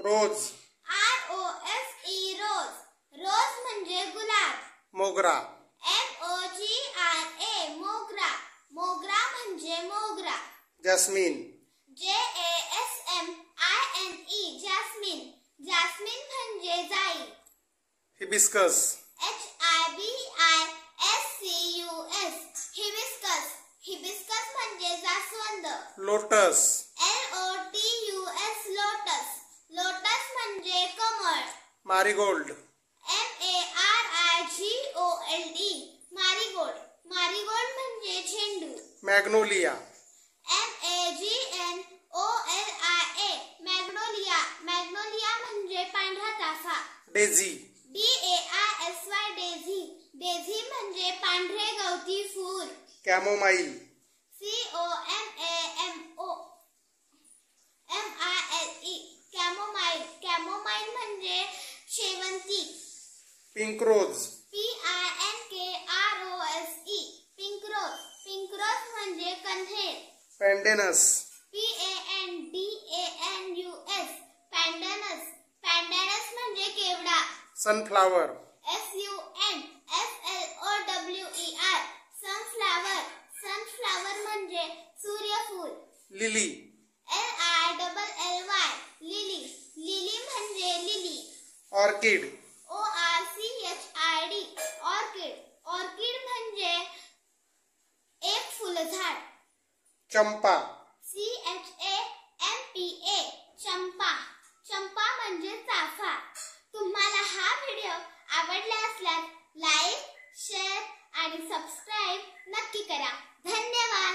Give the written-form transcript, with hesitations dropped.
रोज ROSE रोज. रोज म्हणजे गुलाब. मोगरा MOGRA मोगरा. मोगरा म्हणजे मोगरा. Jasmine JASMINE jasmine. जास्मिन म्हणजे जाई. Hibiscus HIBISCUS hibiscus. हिबिस्कस म्हणजे जास्वंद. Lotus LOTUS lotus. लोटस म्हणजे कमळ. Marigold MARIGOLD marigold. मारीगोल्ड म्हणजे झेंडू. Magnolia MAGNOLIA magnolia. मॅग्नोलिया म्हणजे पांढरा चाफा. Daisy DAISY Daisy. डेझी म्हणजे पांढरे गवती फूल. Chamomile COMOMILE chamomile. कॅमोमाईल म्हणजे शेवंती. Pink rose PINKROSE pink rose. Pink rose म्हणजे कण्हेर. पॅन्डेनस PANDANUS पॅन्डनस. पॅन्डनस म्हणजे केवडा. Sunflower SUNFLOWER sunflower. सनफ्लावर म्हणजे सूर्यफूल. Lily LILLY lily. लिली म्हणजे lily. Orchid ORCHID orchid. Orchid म्हणजे एक फुलझाड. चंपा CHAMPA चंपा. चंपा म्हणजे चाफा. तुम्हाला हा व्हिडिओ आवडला असल्यास लाईक, शेअर आणि सबस्क्राईब नक्की करा. धन्यवाद.